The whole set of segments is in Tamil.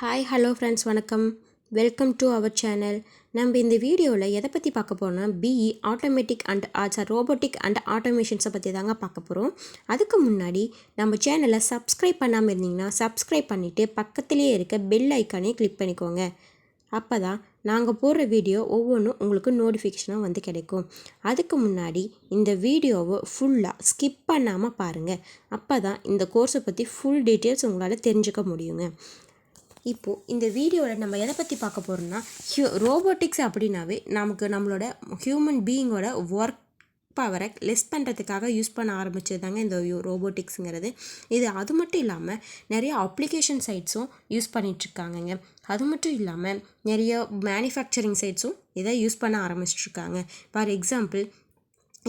ஹாய் ஹலோ ஃப்ரெண்ட்ஸ் வணக்கம். Welcome to our channel. நம்ம இந்த வீடியோவில் எதை பற்றி பார்க்க போகிறோம்னா BE automatic and robotic and ஆட்டோமேஷன்ஸை பற்றி தாங்க பார்க்க போகிறோம். அதுக்கு முன்னாடி நம்ம சேனலை சப்ஸ்கிரைப் பண்ணாமல் இருந்தீங்கன்னா சப்ஸ்கிரைப் பண்ணிவிட்டு பக்கத்துலேயே இருக்க பெல் ஐக்கானே கிளிக் பண்ணிக்கோங்க. அப்போ தான் நாங்கள் போடுற வீடியோ ஒவ்வொன்றும் உங்களுக்கு நோட்டிஃபிகேஷனாக வந்து கிடைக்கும். அதுக்கு முன்னாடி இந்த வீடியோவை ஃபுல்லாக ஸ்கிப் பண்ணாமல் பாருங்கள். அப்போ தான் இந்த கோர்ஸை பற்றி ஃபுல் டீட்டெயில்ஸ் உங்களால் தெரிஞ்சுக்க முடியுங்க. இப்போது இந்த வீடியோவில் நம்ம எதை பற்றி பார்க்க போகிறோம்னா ரோபோட்டிக்ஸ் அப்படின்னாவே நம்மளோட ஹியூமன் பீயிங்கோட ஒர்க் பவரை லெஸ் பண்ணுறதுக்காக யூஸ் பண்ண ஆரம்பிச்சது தாங்க இந்த ரோபோட்டிக்ஸுங்கிறது. அது மட்டும் இல்லாமல் நிறைய அப்ளிகேஷன் சைட்ஸும் யூஸ் பண்ணிகிட்ருக்காங்கங்க. அது மட்டும் இல்லாமல் நிறைய மேனுஃபேக்சரிங் சைட்ஸும் இதை யூஸ் பண்ண ஆரம்பிச்சிட்ருக்காங்க. ஃபார் எக்ஸாம்பிள்,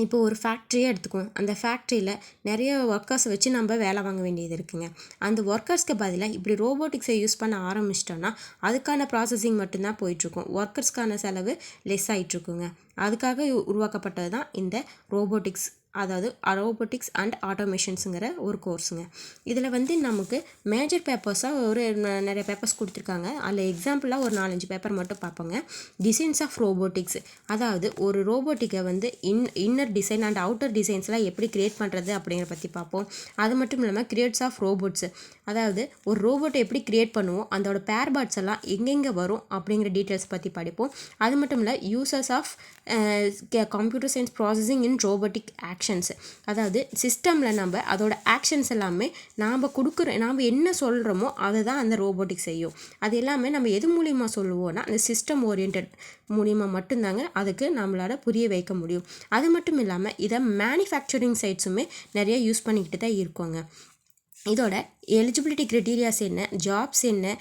இப்போ ஒரு ஃபேக்ட்ரியே எடுத்துக்குவோம். அந்த ஃபேக்ட்ரியில் நிறைய ஒர்க்கர்ஸை வச்சு நம்ம வேலை வாங்க வேண்டியது இருக்குங்க. அந்த ஒர்க்கர்ஸ்க்கு பதிலாக இப்படி ரோபோட்டிக்ஸை யூஸ் பண்ண ஆரம்பிச்சிட்டோன்னா அதுக்கான ப்ராசஸிங் மட்டும்தான் போயிட்டுருக்கும். ஒர்க்கர்ஸ்க்கான செலவு லெஸ் ஆகிட்ருக்குங்க. அதுக்காக உருவாக்கப்பட்டது தான் இந்த ரோபோட்டிக்ஸ், அதாவது ரோபோட்டிக்ஸ் அண்ட் ஆட்டோமேஷன்ஸுங்கிற ஒரு கோர்ஸுங்க. இதில் நமக்கு மேஜர் பேப்பர்ஸாக நிறைய பேப்பர்ஸ் கொடுத்துருக்காங்க. அதில் எக்ஸாம்பிளாக ஒரு 4-5 பேப்பர் மட்டும் பார்ப்போங்க. டிசைன்ஸ் ஆஃப் ரோபோட்டிக்ஸ், அதாவது ஒரு ரோபோட்டிக்கை இன்னர் டிசைன் அண்ட் அவுட்டர் டிசைன்ஸ்லாம் எப்படி க்ரியேட் பண்ணுறது அப்படிங்கிற பற்றி பார்ப்போம். அது மட்டும் இல்லாமல் கிரியேட்ஸ் ஆஃப் ரோபோட்ஸ், அதாவது ஒரு ரோபோட்டை எப்படி க்ரியேட் பண்ணுவோம், அதோட பேர் பார்ட்ஸ் எல்லாம் எங்கெங்கே வரும் அப்படிங்கிற டீட்டெயில்ஸ் பற்றி படிப்போம். அது மட்டும் இல்லை users of computer science processing in robotic actions, அதாவது சிஸ்டமில் நம்ம அதோட ஆக்ஷன்ஸ் எல்லாமே நாம் என்ன சொல்கிறோமோ அதை தான் அந்த ரோபோட்டிக் செய்யும். அது எல்லாமே நம்ம எது மூலிமா சொல்லுவோம்னா அந்த சிஸ்டம் ஓரியன்ட் மூலிமா மட்டும்தாங்க அதுக்கு நம்மளால் புரிய வைக்க முடியும். அது மட்டும் இல்லாமல் இதை மேனுஃபேக்சரிங் சைட்ஸுமே நிறைய யூஸ் பண்ணிக்கிட்டு தான் இருக்கோங்க. இதோட எலிஜிபிலிட்டி க்ரைட்டீரியாஸ் என்ன, ஜாப்ஸ் என்ன,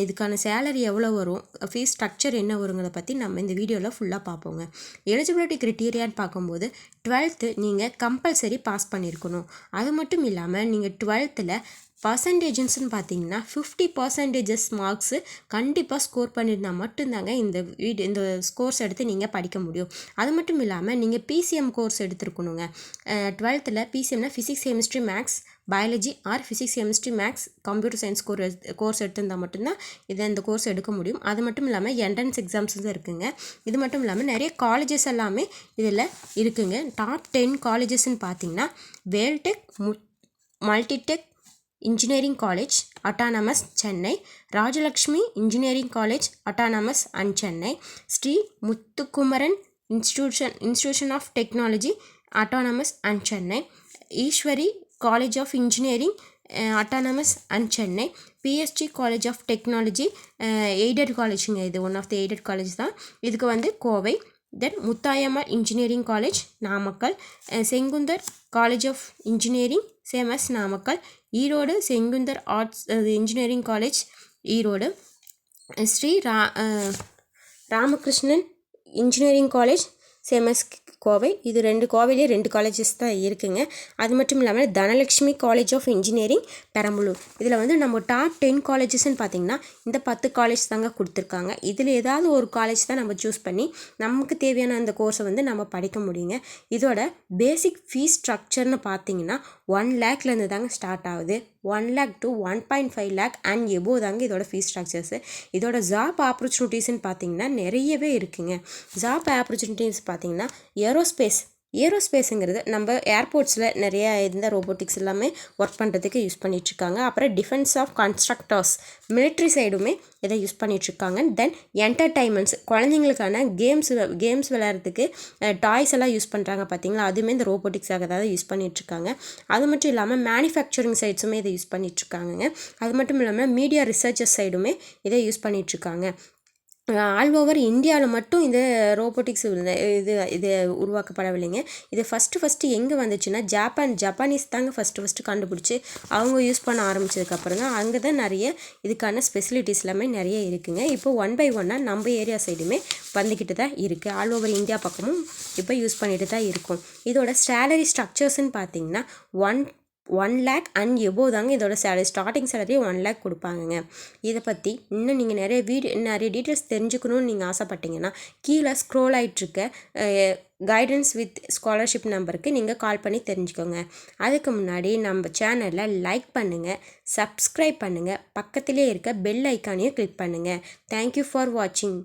இதுக்கான சேலரி எவ்வளோ வரும், ஃபீஸ் ஸ்ட்ரக்சர் என்ன வருங்கிறத பற்றி நம்ம இந்த வீடியோவில் ஃபுல்லாக பார்ப்போங்க. எலிஜிபிலிட்டி க்ரைட்டீரியான்னு பார்க்கும்போது 12th நீங்கள் கம்பல்சரி பாஸ் பண்ணியிருக்கணும். அது மட்டும் இல்லாமல் நீங்கள் 12th பர்சன்டேஜஸ்ன்னு பார்த்தீங்கன்னா 50% மார்க்ஸு கண்டிப்பாக ஸ்கோர் பண்ணியிருந்தால் மட்டும்தாங்க இந்த கோர்ஸ் எடுத்து நீங்கள் படிக்க முடியும். அது மட்டும் இல்லாமல் நீங்கள் பிசிஎம் கோர்ஸ் எடுத்துருக்கணுங்க. 12th பிசிஎம்னா physics chemistry maths biology or physics chemistry maths computer science course எடுத்திருந்தால் மட்டும்தான் இந்த கோர்ஸ் எடுக்க முடியும். அது மட்டும் இல்லாமல் என்ட்ரன்ஸ் எக்ஸாம்ஸும் இருக்குங்க. இது மட்டும் இல்லாமல் நிறைய காலேஜஸ் எல்லாமே இதில் இருக்குங்க. டாப் 10 காலேஜஸ்ன்னு பார்த்தீங்கன்னா Veltech, Multitech engineering college autonomous Chennai, Rajalakshmi engineering college autonomous and Chennai, Sri Muthukumaran institution of technology autonomous and Chennai, Easwari college of engineering autonomous and Chennai, PSG college of technology aided காலேஜுங்க. இது one of the aided college தான். இதுக்கு Kovai. Then Muthayammal engineering college Namakkal, Sengunthar college of engineering same as Namakkal, Erode Sengunthar arts engineering college Erode, Sri Ramakrishnan engineering college same as Kovai. இது கோவையிலே 2 காலேஜஸ் தான் இருக்குங்க. அது மட்டும் இல்லாமல் Dhanalakshmi college of engineering Perambalur. இதில் நம்ம டாப் 10 காலேஜஸ்ன்னு பார்த்தீங்கன்னா இந்த 10 காலேஜ் தாங்க கொடுத்துருக்காங்க. இதில் ஏதாவது ஒரு காலேஜ் தான் நம்ம சூஸ் பண்ணி நமக்கு தேவையான அந்த கோர்ஸை நம்ம படிக்க முடியுங்க. இதோட பேசிக் ஃபீஸ் ஸ்ட்ரக்சர்னு பார்த்தீங்கன்னா 1 lakhலேருந்து தாங்க ஸ்டார்ட் ஆகுது. 1 lakh to 1.5 lakh and above தாங்க இதோட ஃபீஸ் ஸ்ட்ரக்சர்ஸு. இதோட ஜாப் ஆப்பர்ச்சுனிட்டிஸ்ன்னு பார்த்தீங்கன்னா நிறையவே இருக்குங்க. ஜாப் ஆப்பர்ச்சுனிட்டிஸ் பார்த்தீங்கன்னா ஏரோஸ்பேஸுங்கிறது நம்ம ஏர்போர்ட்ஸில் நிறைய இந்த ரோபோட்டிக்ஸ் எல்லாமே ஒர்க் பண்ணுறதுக்கு யூஸ் பண்ணிகிட்ருக்காங்க. அப்புறம் டிஃபென்ஸ் ஆஃப் கன்ஸ்ட்ரக்டர்ஸ் மிலிட்ரி சைடுமே இதை யூஸ் பண்ணிகிட்ருக்காங்க. தென் என்டர்டைன்மெண்ட்ஸ், குழந்தைங்களுக்கான கேம்ஸ் விளையாடுறதுக்கு டாய்ஸ் எல்லாம் யூஸ் பண்ணுறாங்க பார்த்தீங்களா, அதுவுமே இந்த ரோபோட்டிக்ஸாக தான் யூஸ் பண்ணிகிட்ருக்காங்க. அது மட்டும் இல்லாமல் மேனுஃபேக்சரிங் சைட்ஸுமே இதை யூஸ் பண்ணிகிட்ருக்காங்க. அது மட்டும் இல்லாமல் மீடியா ரிசர்ச்சஸ் சைடுமே இதை யூஸ் பண்ணிகிட்ருக்காங்க. ஆல் ஓவர் இந்தியாவில் மட்டும் இந்த ரோபோட்டிக்ஸ் இது உருவாக்கப்படவில்லைங்க. இது ஃபஸ்ட்டு எங்கே வந்துச்சுன்னா ஜப்பானீஸ் தாங்க ஃபஸ்ட்டு கண்டுபிடிச்சி அவங்க யூஸ் பண்ண ஆரம்பித்ததுக்கப்புறம் தான் அங்கே தான் நிறைய இதுக்கான ஸ்பெசிலிட்டிஸ் எல்லாமே நிறைய இருக்குங்க. இப்போ 1 by 1 நம்ம ஏரியா சைடுமே வந்துக்கிட்டு தான் இருக்குது. ஆல் ஓவர் இந்தியா பக்கமும் இப்போ யூஸ் பண்ணிட்டு தான் இருக்கும். இதோட சேலரி ஸ்ட்ரக்சர்ஸ்ன்னு பார்த்தீங்கன்னா 1 லேக் அண்ட் எபோவ் தாங்க இதோட சேலரி. ஸ்டார்டிங் சேலரி 1 லேக் கொடுப்பாங்கங்க. இதை பற்றி இன்னும் நீங்கள் நிறைய டீட்டெயில்ஸ் தெரிஞ்சுக்கணும்னு நீங்கள் ஆசைப்பட்டீங்கன்னா கீழே ஸ்க்ரோல் ஆகிட்டுருக்க கைடன்ஸ் வித் ஸ்காலர்ஷிப் நம்பருக்கு நீங்கள் கால் பண்ணி தெரிஞ்சுக்கோங்க. அதுக்கு முன்னாடி நம்ம சேனலை லைக் பண்ணுங்கள், சப்ஸ்கிரைப் பண்ணுங்கள், பக்கத்திலே இருக்க பெல் ஐக்கானையும் கிளிக் பண்ணுங்கள். தேங்க்யூ ஃபார் வாட்சிங்.